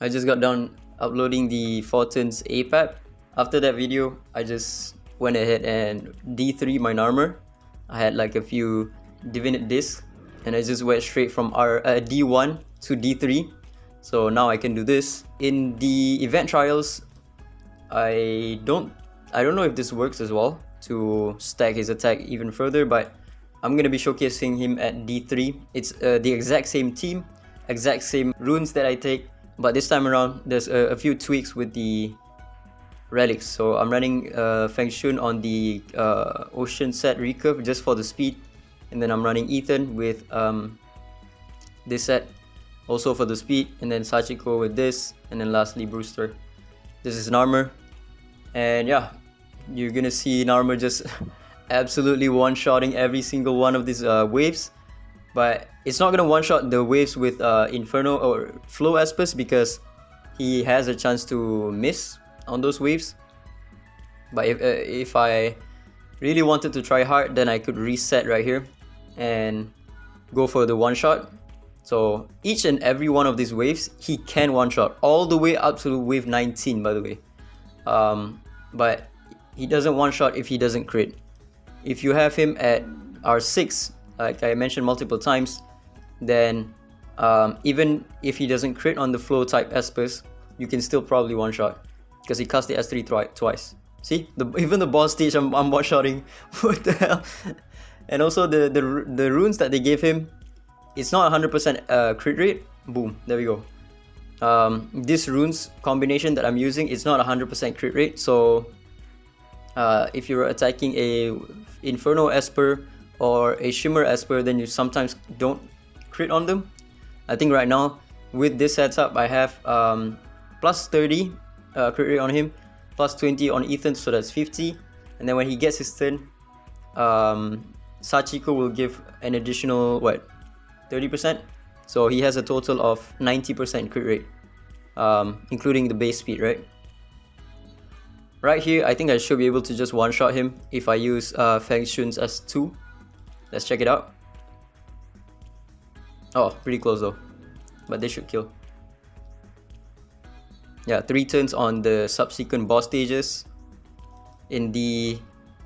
I just got done uploading the Turns Apep. After that video, I just went ahead and D3 my Narmer. I had like a few divinate discs, and I just went straight from D1 to D3. So now I can do this. In the event trials, I don't know if this works as well to stack his attack even further, but I'm gonna be showcasing him at D3. It's the exact same team, exact same runes that I take, but this time around there's a few tweaks with the relics. So I'm running Feng Shun on the Ocean set recurve just for the speed, and then I'm running Ethan with this set also for the speed, and then Sachiko with this, and then lastly Brewster. This is Narmer, and yeah, you're gonna see Narmer just absolutely one-shotting every single one of these waves. But it's not gonna one-shot the waves with Inferno or Flow Espers because he has a chance to miss on those waves. But if I really wanted to try hard, then I could reset right here and go for the one-shot. So each and every one of these waves he can one-shot, all the way up to wave 19, by the way. But he doesn't one-shot if he doesn't crit. If you have him at R6, like I mentioned multiple times, then even if he doesn't crit on the flow type Espers, you can still probably one-shot because he cast the S3 twice. See, even the boss stage I'm one-shotting. What the hell? And also the runes that they gave him, it's not 100% crit rate. Boom, there we go. This runes combination that I'm using, it's not 100% crit rate. So if you're attacking a Inferno Esper or a Shimmer Esper, then you sometimes don't crit on them. I think right now with this setup I have plus 30 crit rate on him, plus 20 on Ethan, so that's 50. And then when he gets his turn, Sachiko will give an additional what, 30%. So he has a total of 90% crit rate, including the base speed, right? Right here, I think I should be able to just one-shot him if I use Feng Shun's S2. Let's check it out. Oh, pretty close though, but they should kill. Yeah, 3 turns on the subsequent boss stages. In the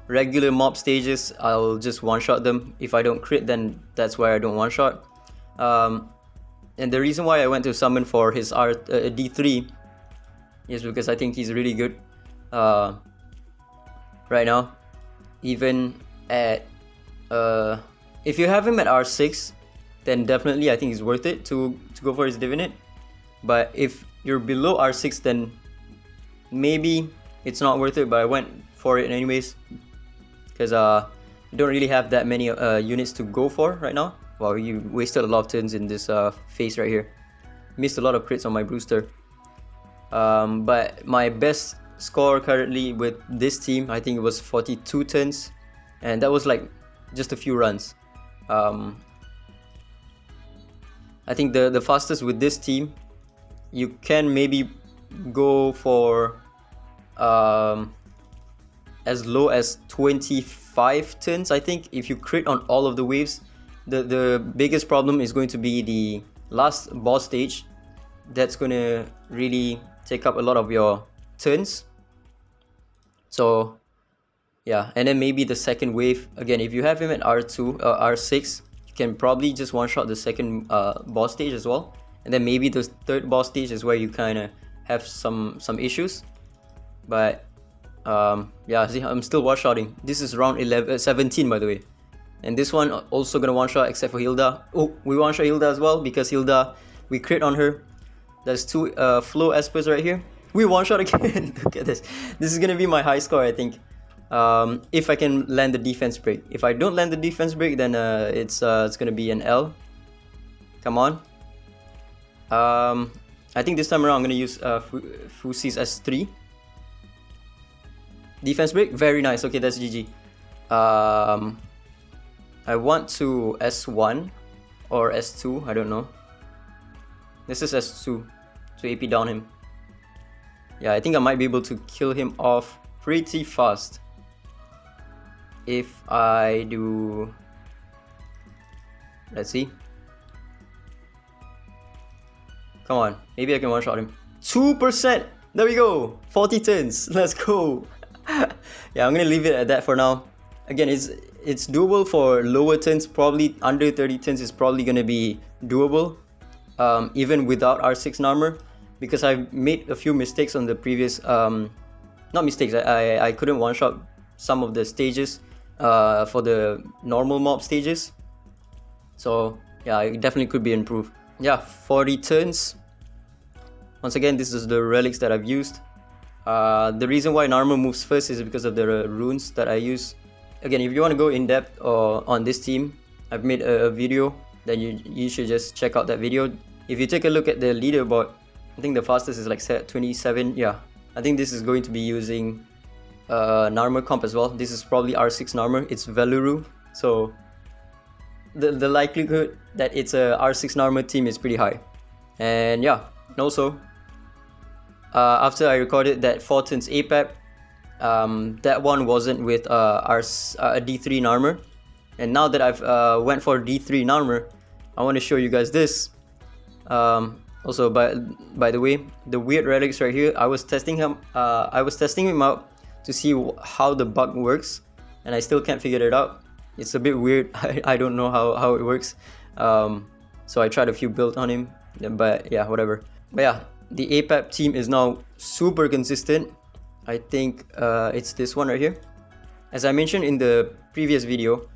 regular mob stages, I'll just one-shot them. If I don't crit, then that's why I don't one-shot. And the reason why I went to summon for his D3 is because I think he's really good right now. Even at if you have him at R6, then definitely I think it's worth it to go for his divinate. But if you're below R6, then maybe it's not worth it, but I went for it anyways because you don't really have that many units to go for right now. Wow, you wasted a lot of turns in this phase right here. Missed a lot of crits on my Brewster. But my best score currently with this team, I think it was 42 turns, and that was like just a few runs. I think the fastest with this team, you can maybe go for as low as 25 turns. I think if you crit on all of the waves. The biggest problem is going to be the last boss stage. That's going to really take up a lot of your turns. So yeah, and then maybe the second wave, again, if you have him at R2 R6, you can probably just one-shot the second boss stage as well. And then maybe the third boss stage is where you kind of have some issues. But yeah, see, I'm still one-shotting. This is round 17, by the way. And this one also gonna one-shot except for Hilda. Oh, we one-shot Hilda as well because Hilda, we crit on her. There's 2 flow Espers right here. We one-shot again. Look at this. This is gonna be my high score, I think. If I can land the defense break. If I don't land the defense break, then it's gonna be an L. Come on. I think this time around I'm gonna use Fuxi's S3. Defense break, very nice. Okay, that's GG. I want to S1 or S2, I don't know. This is S2 to AP down him. Yeah, I think I might be able to kill him off pretty fast if I do. Let's see. Come on, maybe I can one-shot him. 2%. There we go. 40 turns. Let's go. Yeah, I'm gonna leave it at that for now. Again, it's doable for lower turns. Probably under 30 turns is probably gonna be doable, even without R6 Narmer, because I made a few mistakes on the previous, not mistakes. I couldn't one shot some of the stages, for the normal mob stages. So yeah, it definitely could be improved. Yeah, 40 turns. Once again, this is the relics that I've used. The reason why Narmer moves first is because of the runes that I use. Again, if you want to go in depth on this team, I've made a video. Then you should just check out that video. If you take a look at the leaderboard, I think the fastest is like set 27. Yeah, I think this is going to be using Narmer comp as well. This is probably R6 Narmer. It's Veluru, so the likelihood that it's a R6 Narmer team is pretty high. And yeah, and also after I recorded that 4 Turns Apep, that one wasn't with D3 Narmer, and now that I've went for D3 Narmer, I want to show you guys this. Also, by the way, the weird relics right here, I was testing him out to see how the bug works, and I still can't figure it out. It's a bit weird. I don't know how it works. So I tried a few builds on him, but yeah, whatever. But yeah, the Apep team is now super consistent. I think it's this one right here. As I mentioned in the previous video,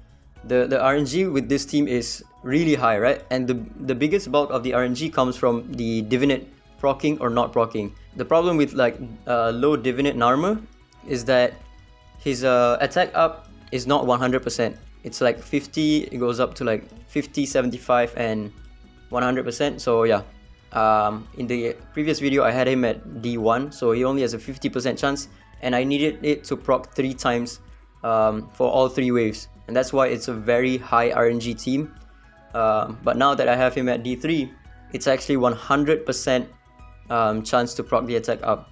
the RNG with this team is really high, right? And the biggest bulk of the RNG comes from the Divinate proccing or not proccing. The problem with like low Divinate Narmer is that his attack up is not 100%. It's like 50, it goes up to like 50, 75 and 100%. So yeah, in the previous video I had him at D1, so he only has a 50% chance, and I needed it to proc 3 times for all 3 waves, and that's why it's a very high RNG team. But now that I have him at D3, it's actually 100% chance to proc the attack up.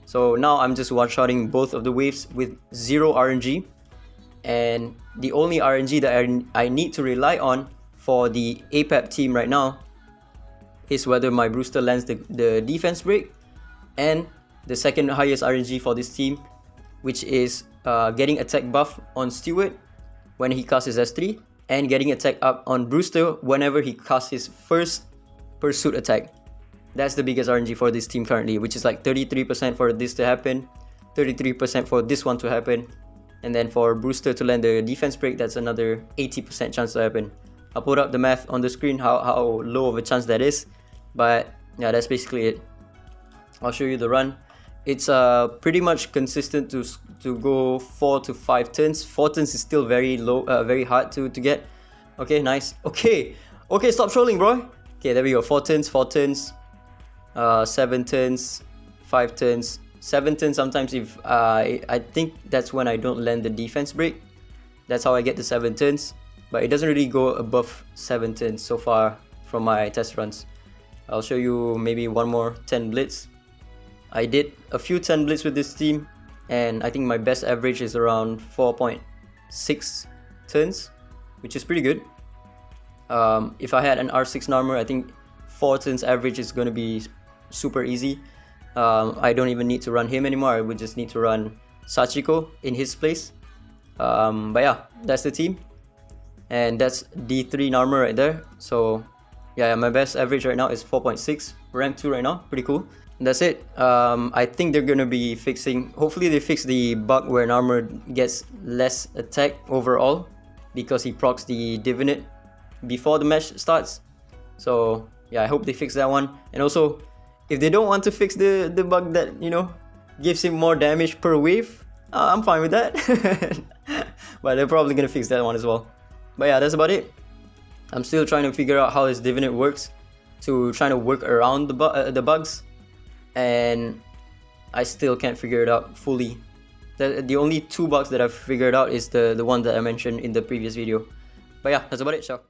So now I'm just one-shotting both of the waves with 0 RNG, and the only RNG that I need to rely on for the Apep team right now is whether my Brewster lands the defense break, and the second highest RNG for this team, which is getting attack buff on Stewart when he casts his S3, and getting attack up on Brewster whenever he casts his first pursuit attack. That's the biggest RNG for this team currently, which is like 33% for this to happen, 33% for this one to happen, and then for Brewster to land the defense break, that's another 80% chance to happen. I'll put up the math on the screen how low of a chance that is, but yeah, that's basically it. I'll show you the run. It's pretty much consistent to go 4 to 5 turns. 4 turns is still very low, very hard to get. Okay, nice. Okay, stop trolling, bro. Okay, there we go. 4 turns, 7 turns, 5 turns, 7 turns. Sometimes if I think that's when I don't land the defense break. That's how I get the 7 turns, but it doesn't really go above 7 turns so far from my test runs. I'll show you maybe one more 10 blitz. I did a few 10 blitz with this team, and I think my best average is around 4.6 turns, which is pretty good. If I had an R6 Narmer, I think 4 turns average is going to be super easy. I don't even need to run him anymore. I would just need to run Sachiko in his place. But yeah, that's the team, and that's D3 Narmer right there. So yeah, my best average right now is 4.6, rank 2 right now, pretty cool. And that's it. I think they're gonna be fixing, hopefully they fix the bug where Narmer gets less attack overall because he procs the Divinate before the match starts. So yeah, I hope they fix that one. And also, if they don't want to fix the bug that, you know, gives him more damage per wave, I'm fine with that. But they're probably gonna fix that one as well. But yeah, that's about it. I'm still trying to figure out how this Divinate works, to trying to work around the bugs, and I still can't figure it out fully. The only 2 bugs that I've figured out is the one that I mentioned in the previous video. But yeah, that's about it. Ciao.